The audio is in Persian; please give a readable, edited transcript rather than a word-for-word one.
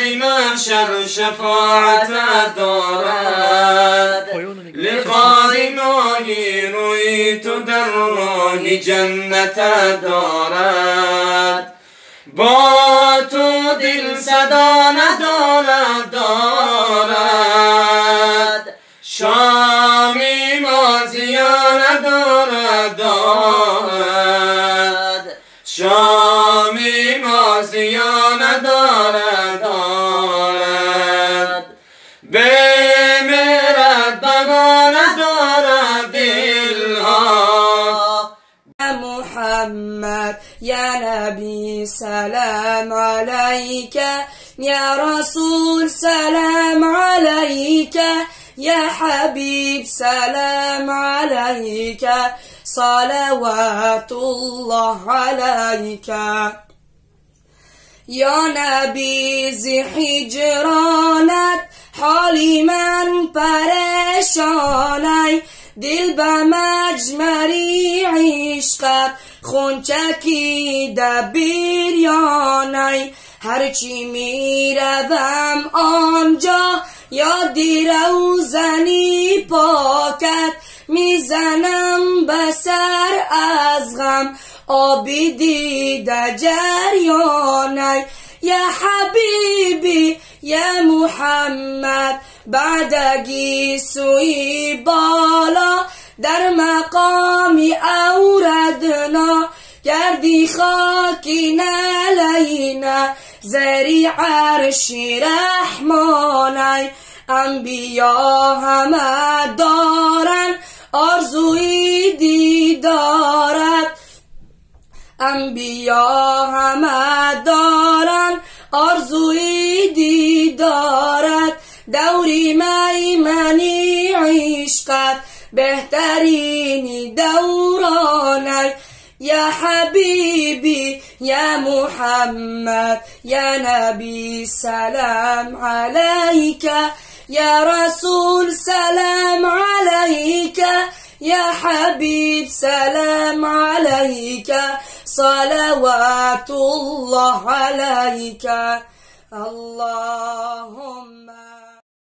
محشر شفاعت دارد، لقای ماهی روی تو در راه جنت دارد. با تو دل صدا ندارد، شامی مازیان دارد، شامی مازیان دارد. بمیرد بقا ندارد دلها. محمد یا نبی سلام علیک، یا رسول سلام علیک، یا حبیب سلام علیک، صلوات الله علیک. یا نبی زی هجرانت حالی من پریشانی، دل به مجمری عشقت خون چکیده بریانی. هرچی می روم آنجا یادی روزنی پاکت، میزنم به سر از غم آبی دیده جریانی. یا حبیبی یا محمد بعدگی سوی بالا، در مقامی اوردنا گردی خاکی نلینا، زری عرشی رحمانی. انبیا همه دارن آرزوی دیدارت، انبیا همه دارن آرزوی دیدارت. دوری میمنی عشقت بهترین دورانی. یا حبیبی یا محمد یا نبی سلام علیک، یا رسول سلام علیک، یا حبیب سلام علیک، صلوات الله علیک. اللهم